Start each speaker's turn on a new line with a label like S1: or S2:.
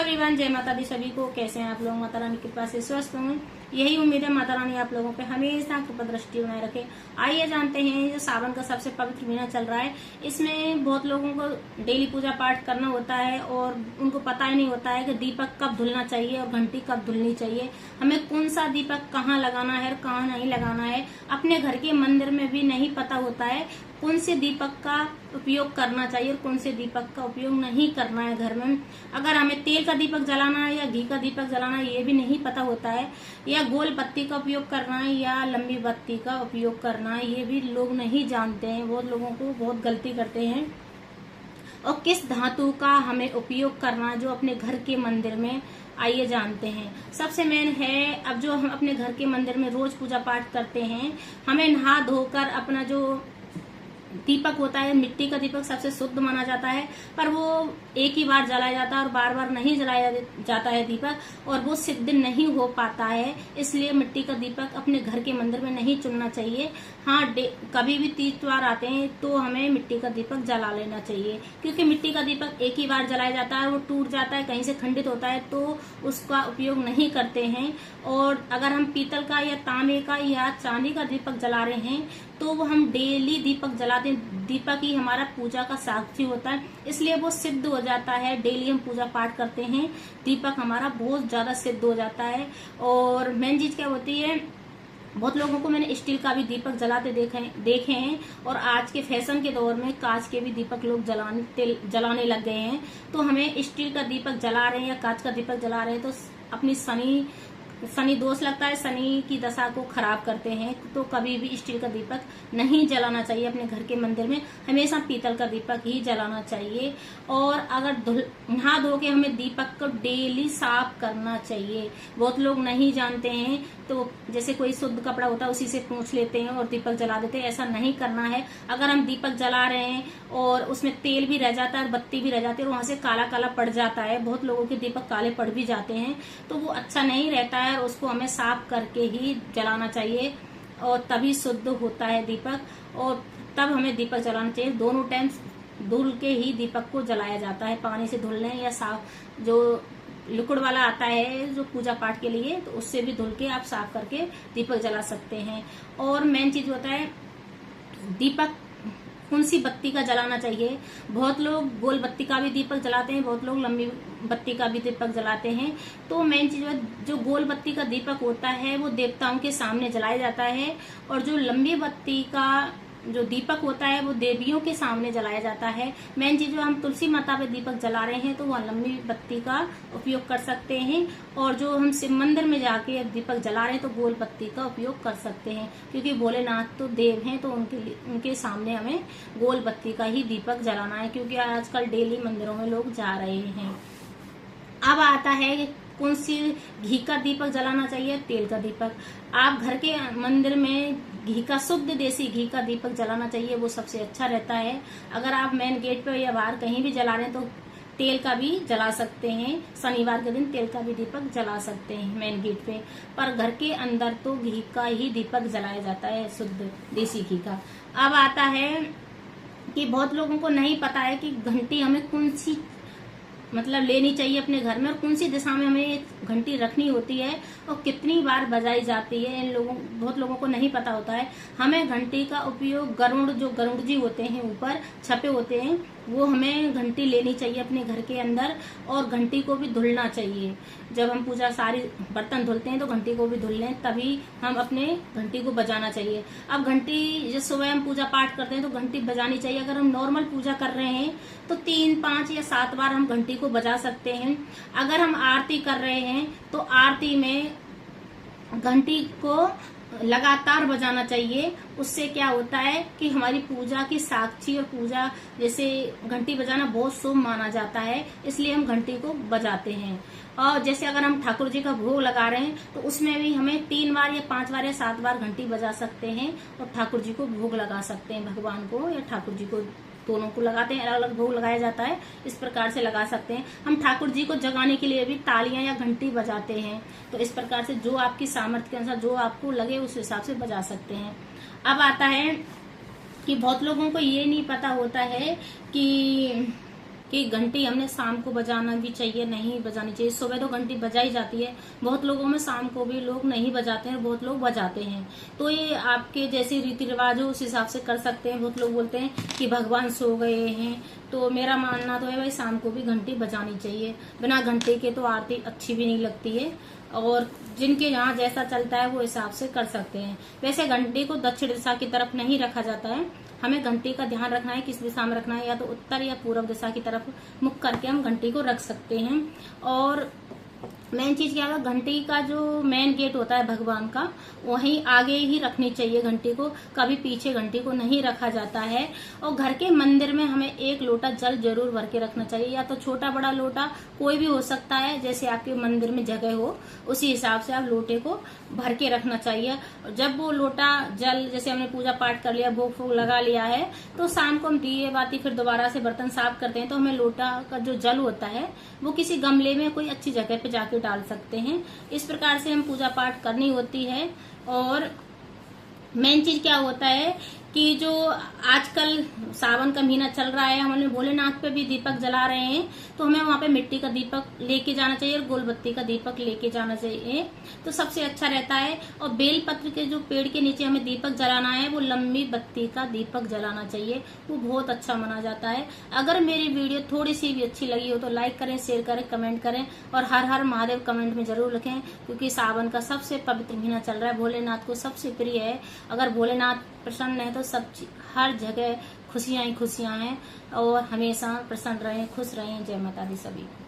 S1: Everyone, जय माता दी सभी को। कैसे हैं आप लोग? माता रानी की कृपा से स्वस्थ हों, यही उम्मीद है माता रानी आप लोगों पे हमेशा कृपा दृष्टि बनाए रखे। आइए जानते हैं, जो सावन का सबसे पवित्र महीना चल रहा है, इसमें बहुत लोगों को डेली पूजा पाठ करना होता है और उनको पता ही नहीं होता है कि दीपक कब धुलना चाहिए और घंटी कब धुलनी चाहिए। हमें कौन सा दीपक कहाँ लगाना है और कहाँ नहीं लगाना है, अपने घर के मंदिर में भी नहीं पता होता है कौन से दीपक का उपयोग करना चाहिए और कौन से दीपक का उपयोग नहीं करना है। घर में अगर हमें तेल का दीपक जलाना है या घी का दीपक जलाना है, ये भी नहीं पता होता है, या गोल बत्ती का उपयोग करना है या लंबी बत्ती का उपयोग करना है, ये भी लोग नहीं जानते हैं। बहुत लोगों को बहुत गलती करते हैं। और किस धातु का हमें उपयोग करना है जो अपने घर के मंदिर में, आइए जानते हैं। सबसे मेन है, अब जो हम अपने घर के मंदिर में रोज पूजा पाठ करते हैं, हमें नहा धोकर अपना जो दीपक होता है, मिट्टी का दीपक सबसे शुद्ध माना जाता है, पर वो एक ही बार जलाया जाता है और बार बार नहीं जलाया जाता है दीपक, और वो सिद्ध नहीं हो पाता है। इसलिए मिट्टी का दीपक अपने घर के मंदिर में नहीं चुनना चाहिए। हाँ, कभी भी तीज त्योहार आते हैं तो हमें मिट्टी का दीपक जला लेना चाहिए, क्योंकि मिट्टी का दीपक एक ही बार जलाया जाता है, वो टूट जाता है, कहीं से खंडित होता है, तो उसका उपयोग नहीं करते हैं। और अगर हम पीतल का या तांबे का या चांदी का दीपक जला रहे हैं तो वो हम डेली दीपक जलाते हैं। दीपक ही हमारा पूजा का साक्षी होता है, इसलिए वो सिद्ध हो जाता है। डेली हम पूजा पाठ करते हैं, दीपक हमारा बहुत ज्यादा सिद्ध हो जाता है। और मेन चीज क्या होती है, बहुत लोगों को मैंने स्टील का भी दीपक जलाते देखे हैं, और आज के फैशन के दौर में कांच के भी दीपक लोग जलाने लग गए हैं। तो हमें स्टील का दीपक जला रहे हैं या कांच का दीपक जला रहे हैं तो अपनी शनि दोष लगता है, शनि की दशा को खराब करते हैं। तो कभी भी स्टील का दीपक नहीं जलाना चाहिए अपने घर के मंदिर में, हमेशा पीतल का दीपक ही जलाना चाहिए। और अगर नहा धो के हमें दीपक को डेली साफ करना चाहिए। बहुत लोग नहीं जानते हैं, तो जैसे कोई शुद्ध कपड़ा होता है उसी से पोंछ लेते हैं और दीपक जला देते हैं। ऐसा नहीं करना है। अगर हम दीपक जला रहे हैं और उसमें तेल भी रह जाता है और बत्ती भी रह जाती है और वहां से काला काला पड़ जाता है, बहुत लोगों के दीपक काले पड़ भी जाते हैं, तो वो अच्छा नहीं रहता है। और उसको हमें साफ करके ही जलाना चाहिए और तभी शुद्ध होता है दीपक, और तब हमें दीपक जलाना चाहिए। दोनों टाइम धुल के ही दीपक को जलाया जाता है, पानी से धुल लें या साफ जो लिक्विड वाला आता है जो पूजा पाठ के लिए, तो उससे भी धुल के आप साफ करके दीपक जला सकते हैं। और मेन चीज होता है, दीपक कौन सी बत्ती का जलाना चाहिए। बहुत लोग गोल बत्ती का भी दीपक जलाते हैं, बहुत लोग लंबी बत्ती का भी दीपक जलाते हैं। तो मेन चीज जो गोल बत्ती का दीपक होता है वो देवताओं के सामने जलाया जाता है, और जो लंबी बत्ती का जो दीपक होता है वो देवियों के सामने जलाया जाता है। मेन चीज जो हम तुलसी माता पे दीपक जला रहे हैं तो वह लंबी बत्ती का उपयोग कर सकते हैं, और जो हम शिव मंदिर में जाके दीपक जला रहे हैं तो गोल बत्ती का उपयोग कर सकते हैं, क्योंकि भोलेनाथ तो देव हैं, तो उनके सामने हमें गोल बत्ती का ही दीपक जलाना है, क्योंकि आजकल डेली मंदिरों में लोग जा रहे हैं। अब आता है कौन सी घी का दीपक जलाना चाहिए, तेल का दीपक। आप घर के मंदिर में घी का, शुद्ध देसी घी का दीपक जलाना चाहिए, वो सबसे अच्छा रहता है। अगर आप मेन गेट पे या बाहर कहीं भी जला रहे हैं तो तेल का भी जला सकते हैं। शनिवार के दिन तेल का भी दीपक जला सकते हैं मेन गेट पे, पर घर के अंदर तो घी का ही दीपक जलाया जाता है, शुद्ध देसी घी का। अब आता है कि बहुत लोगों को नहीं पता है कि घंटी हमें कौन सी लेनी चाहिए अपने घर में, और कौन सी दिशा में हमें घंटी रखनी होती है और कितनी बार बजाई जाती है। बहुत लोगों को नहीं पता होता है। हमें घंटी का उपयोग गरुड़ जी होते हैं ऊपर छपे होते हैं, वो हमें घंटी लेनी चाहिए अपने घर के अंदर, और घंटी को भी धुलना चाहिए। जब हम पूजा सारी बर्तन धुलते हैं तो घंटी को भी धुल लें, तभी हम अपने घंटी को बजाना चाहिए। अब घंटी जब सुबह हम पूजा पाठ करते हैं तो घंटी बजानी चाहिए। अगर हम नॉर्मल पूजा कर रहे हैं तो 3, 5 या 7 बार हम घंटी को बजा सकते हैं। अगर हम आरती कर रहे हैं तो आरती में घंटी को लगातार बजाना चाहिए। उससे क्या होता है कि हमारी पूजा की साक्षी, और पूजा जैसे घंटी बजाना बहुत शुभ माना जाता है, इसलिए हम घंटी को बजाते हैं। और जैसे अगर हम ठाकुर जी का भोग लगा रहे हैं तो उसमें भी हमें 3 बार या 5 बार या 7 बार घंटी बजा सकते हैं और ठाकुर जी को भोग लगा सकते हैं। भगवान को या ठाकुर जी को, दोनों को लगाते हैं, अलग अलग भोग लगाया जाता है, इस प्रकार से लगा सकते हैं। हम ठाकुर जी को जगाने के लिए भी तालियां या घंटी बजाते हैं। तो इस प्रकार से जो आपकी सामर्थ्य के अनुसार जो आपको लगे उस हिसाब से बजा सकते हैं। अब आता है कि बहुत लोगों को ये नहीं पता होता है कि कि घंटी हमने शाम को बजाना भी चाहिए, नहीं बजानी चाहिए। सुबह तो घंटी बजाई जाती है, बहुत लोगों में शाम को भी लोग नहीं बजाते हैं, बहुत लोग बजाते हैं। तो ये आपके जैसे रीति रिवाज हो उस हिसाब से कर सकते हैं। बहुत लोग बोलते हैं कि भगवान सो गए हैं, तो मेरा मानना तो है भाई शाम को भी घंटी बजानी चाहिए। बिना घंटे के तो आरती अच्छी भी नहीं लगती है, और जिनके यहाँ जैसा चलता है वो हिसाब से कर सकते हैं। वैसे घंटी को दक्षिण दिशा की तरफ नहीं रखा जाता है, हमें घंटी का ध्यान रखना है किस दिशा में रखना है, या तो उत्तर या पूर्व दिशा की तरफ मुख करके हम घंटी को रख सकते हैं। और मेन चीज क्या है, घंटी का जो मेन गेट होता है भगवान का, वहीं आगे ही रखनी चाहिए घंटी को, कभी पीछे घंटी को नहीं रखा जाता है। और घर के मंदिर में हमें 1 लोटा जल जरूर भर के रखना चाहिए, या तो छोटा बड़ा लोटा कोई भी हो सकता है, जैसे आपके मंदिर में जगह हो उसी हिसाब से आप लोटे को भर के रखना चाहिए। जब वो लोटा जल, जैसे हमने पूजा पाठ कर लिया, भोग फोग लगा लिया है, तो शाम को हम दिए बाती फिर दोबारा से बर्तन साफ करते हैं, तो हमें लोटा का जो जल होता है वो किसी गमले में कोई अच्छी जगह पे जाके डाल सकते हैं। इस प्रकार से हम पूजा पाठ करनी होती है। और मेन चीज क्या होता है कि जो आजकल सावन का महीना चल रहा है, हम अपने भोलेनाथ पे भी दीपक जला रहे हैं, तो हमें वहां पे मिट्टी का दीपक लेके जाना चाहिए और गोलबत्ती का दीपक लेके जाना चाहिए, तो सबसे अच्छा रहता है। और बेलपत्र के जो पेड़ के नीचे हमें दीपक जलाना है, वो लंबी बत्ती का दीपक जलाना चाहिए, वो बहुत अच्छा माना जाता है। अगर मेरी वीडियो थोड़ी सी भी अच्छी लगी हो तो लाइक करें, शेयर करें, कमेंट करें, और हर हर महादेव कमेंट में जरूर लिखें, क्योंकि सावन का सबसे पवित्र महीना चल रहा है, भोलेनाथ को सबसे प्रिय है। अगर भोलेनाथ प्रसन्न है तो सब हर जगह खुशियां ही खुशियां हैं, और हमेशा प्रसन्न रहें, खुश रहें। जय माता दी सभी को।